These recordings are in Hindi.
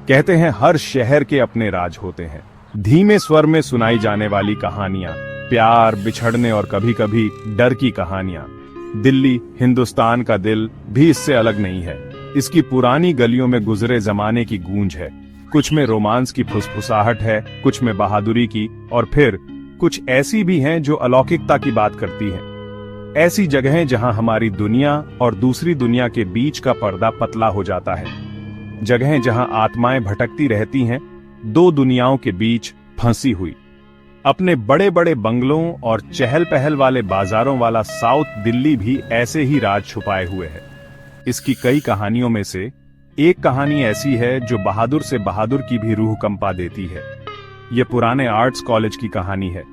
कहते हैं हर शहर के अपने राज होते हैं। धीमे स्वर में सुनाई जाने वाली कहानियां, प्यार, बिछड़ने और कभी कभी डर की कहानियां। दिल्ली, हिंदुस्तान का दिल भी इससे अलग नहीं है। इसकी पुरानी गलियों में गुजरे जमाने की गूंज है। कुछ में रोमांस की फुसफुसाहट है, कुछ में बहादुरी की, और फिर कुछ ऐसी भी हैं जो अलौकिकता की बात करती हैं। ऐसी जगहें जहां हमारी दुनिया और दूसरी दुनिया के बीच का पर्दा पतला हो जाता है। जगहें जहां आत्माएं भटकती रहती हैं, दो दुनियाओं के बीच फंसी हुई। अपने बड़े बड़े बंगलों और चहल पहल वाले बाजारों वाला साउथ दिल्ली भी ऐसे ही राज छुपाए हुए है। इसकी कई कहानियों में से एक कहानी ऐसी है जो बहादुर से बहादुर की भी रूह कंपा देती है। ये पुराने आर्ट्स कॉलेज की कहानी है।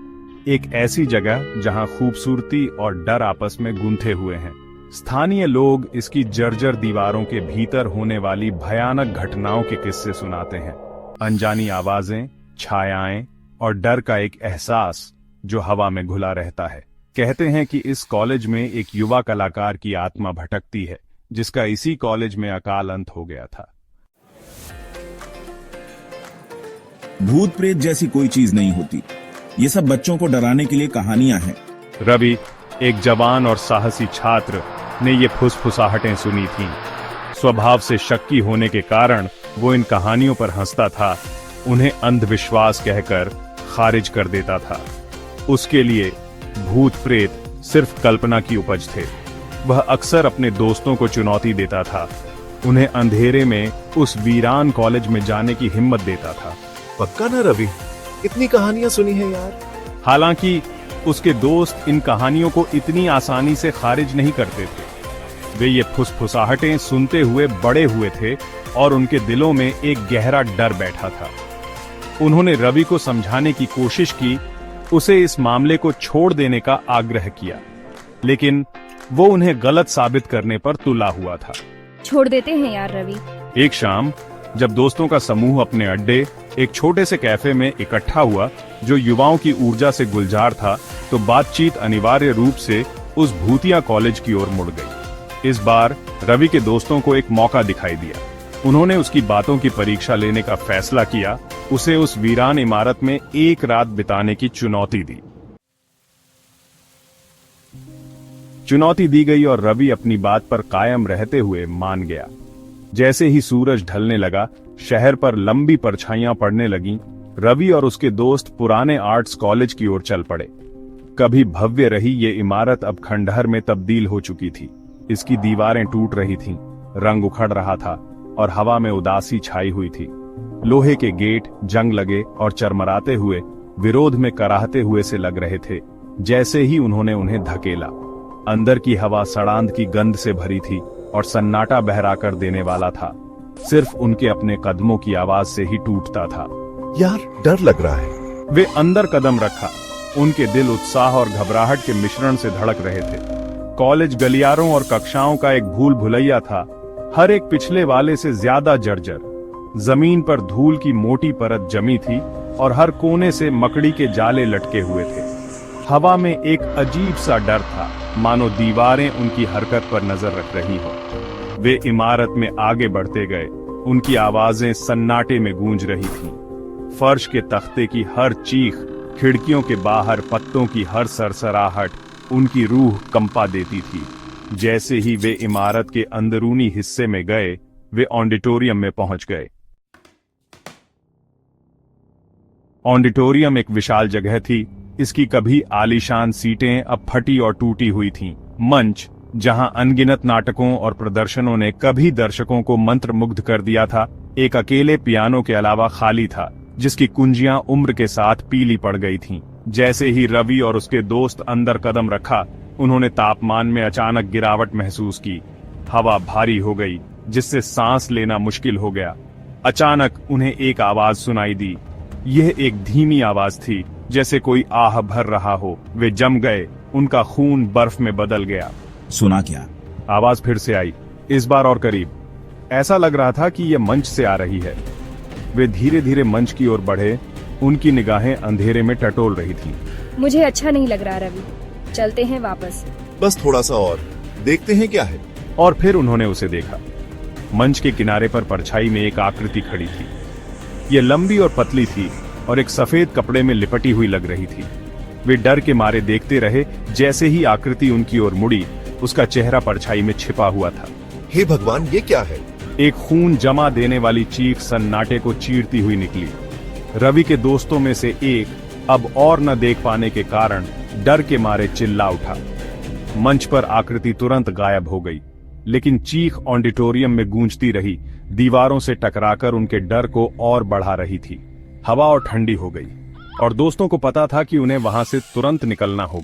एक ऐसी जगह जहां खूबसूरती और डर आपस में गूंथे हुए हैं। स्थानीय लोग इसकी जर्जर दीवारों के भीतर होने वाली भयानक घटनाओं के किस्से सुनाते हैं। अनजानी आवाजें, छायाएं और डर का एक एहसास जो हवा में घुला रहता है। कहते हैं कि इस कॉलेज में एक युवा कलाकार की आत्मा भटकती है, जिसका इसी कॉलेज में अकाल अंत हो गया था। भूत प्रेत जैसी कोई चीज नहीं होती। ये सब बच्चों को डराने के लिए कहानियां हैं। रवि, एक जवान और साहसी छात्र, ने ये फुसफुसाहटें सुनी थीं। स्वभाव से शक्की होने के कारण वो इन कहानियों पर हंसता था, उन्हें अंधविश्वास कहकर खारिज कर देता था। उसके लिए भूत प्रेत सिर्फ कल्पना की उपज थे। वह अक्सर अपने दोस्तों को चुनौती देता था, उन्हें अंधेरे में उस वीरान कॉलेज में जाने की हिम्मत देता था। पक्का ना रवि, इतनी कहानियां सुनी है यार। हालांकि उसके दोस्त इन कहानियों को इतनी आसानी से खारिज नहीं करते थे। वे ये फुसफुसाहटें सुनते हुए बड़े हुए थे और उनके दिलों में एक गहरा डर बैठा था। उन्होंने रवि को समझाने की कोशिश की, उसे इस मामले को छोड़ देने का आग्रह किया, लेकिन वो उन्हें गलत साबित करने पर तुला हुआ था। छोड़ देते हैं यार रवि। एक शाम जब दोस्तों का समूह अपने अड्डे एक छोटे से कैफे में इकट्ठा हुआ जो युवाओं की ऊर्जा से गुलजार था, तो बातचीत अनिवार्य रूप से उस भूतिया कॉलेज की ओर मुड़ गई। इस बार रवि के दोस्तों को एक मौका दिखाई दिया। उन्होंने उसकी बातों की परीक्षा लेने का फैसला किया, उसे उस वीरान इमारत में एक रात बिताने की चुनौती दी। चुनौती दी गई और रवि अपनी बात पर कायम रहते हुए मान गया। जैसे ही सूरज ढलने लगा, शहर पर लंबी परछाइयां पड़ने लगीं। रवि और उसके दोस्त पुराने आर्ट्स कॉलेज की ओर चल पड़े। कभी भव्य रही ये इमारत अब खंडहर में तब्दील हो चुकी थी। इसकी दीवारें टूट रही थीं, रंग उखड़ रहा था और हवा में उदासी छाई हुई थी। लोहे के गेट जंग लगे और चरमराते हुए, विरोध में कराहते हुए से लग रहे थे। जैसे ही उन्होंने उन्हें धकेला, अंदर की हवा सड़ांध की गंध से भरी थी और सन्नाटा बहरा कर देने वाला था। सिर्फ उनके अपने कदमों की आवाज से ही टूटता था। यार डर लग रहा है। वे अंदर कदम रखा। उनके दिल उत्साह और घबराहट के मिश्रण से धड़क रहे थे। कॉलेज गलियारों और कक्षाओं का एक भूल भुलैया था, हर एक पिछले वाले से ज्यादा जर्जर। जमीन पर धूल की मोटी परत जमी थी और हर कोने से मकड़ी के जाले लटके हुए थे। हवा में एक अजीब सा डर था, मानो दीवारें उनकी हरकत पर नजर रख रही हो। वे इमारत में आगे बढ़ते गए। उनकी आवाजें सन्नाटे में गूंज रही थीं। फर्श के तख्ते की हर चीख, खिड़कियों के बाहर पत्तों की हर सरसराहट उनकी रूह कंपा देती थी। जैसे ही वे इमारत के अंदरूनी हिस्से में गए, वे ऑडिटोरियम में पहुंच गए। ऑडिटोरियम एक विशाल जगह थी। इसकी कभी आलीशान सीटें अब फटी और टूटी हुई थीं। मंच, जहां अनगिनत नाटकों और प्रदर्शनों ने कभी दर्शकों को मंत्रमुग्ध कर दिया था, एक अकेले पियानो के अलावा खाली था, जिसकी कुंजियां उम्र के साथ पीली पड़ गई थीं। जैसे ही रवि और उसके दोस्त अंदर कदम रखा, उन्होंने तापमान में अचानक गिरावट महसूस की। हवा भारी हो गई, जिससे सांस लेना मुश्किल हो गया। अचानक उन्हें एक आवाज सुनाई दी। यह एक धीमी आवाज थी, जैसे कोई आह भर रहा हो। वे जम गए, उनका खून बर्फ में बदल गया। सुना क्या? आवाज फिर से आई, इस बार और करीब। ऐसा लग रहा था कि यह मंच से आ रही है। वे धीरे धीरे मंच की ओर बढ़े। उनकी निगाहें अंधेरे में टटोल रही थीं। मुझे अच्छा नहीं लग रहा रवि, चलते हैं वापस। बस थोड़ा सा और देखते हैं क्या है। और फिर उन्होंने उसे देखा। मंच के किनारे पर परछाई में एक आकृति खड़ी थी। ये लंबी और पतली थी और एक सफेद कपड़े में लिपटी हुई लग रही थी। वे डर के मारे देखते रहे। जैसे ही आकृति उनकी ओर मुड़ी, उसका चेहरा परछाई में छिपा हुआ था। हे भगवान, ये क्या है? एक खून जमा देने वाली चीख सन्नाटे को चीरती हुई निकली। रवि के दोस्तों में से एक अब और न देख पाने के कारण डर के मारे चिल्ला उठा। मंच पर आकृति तुरंत गायब हो गई, लेकिन चीख ऑडिटोरियम में गूंजती रही, दीवारों से टकराकर उनके डर को और बढ़ा रही थी। हवा और ठंडी हो गई और दोस्तों को पता था कि उन्हें वहां से तुरंत निकलना होगा।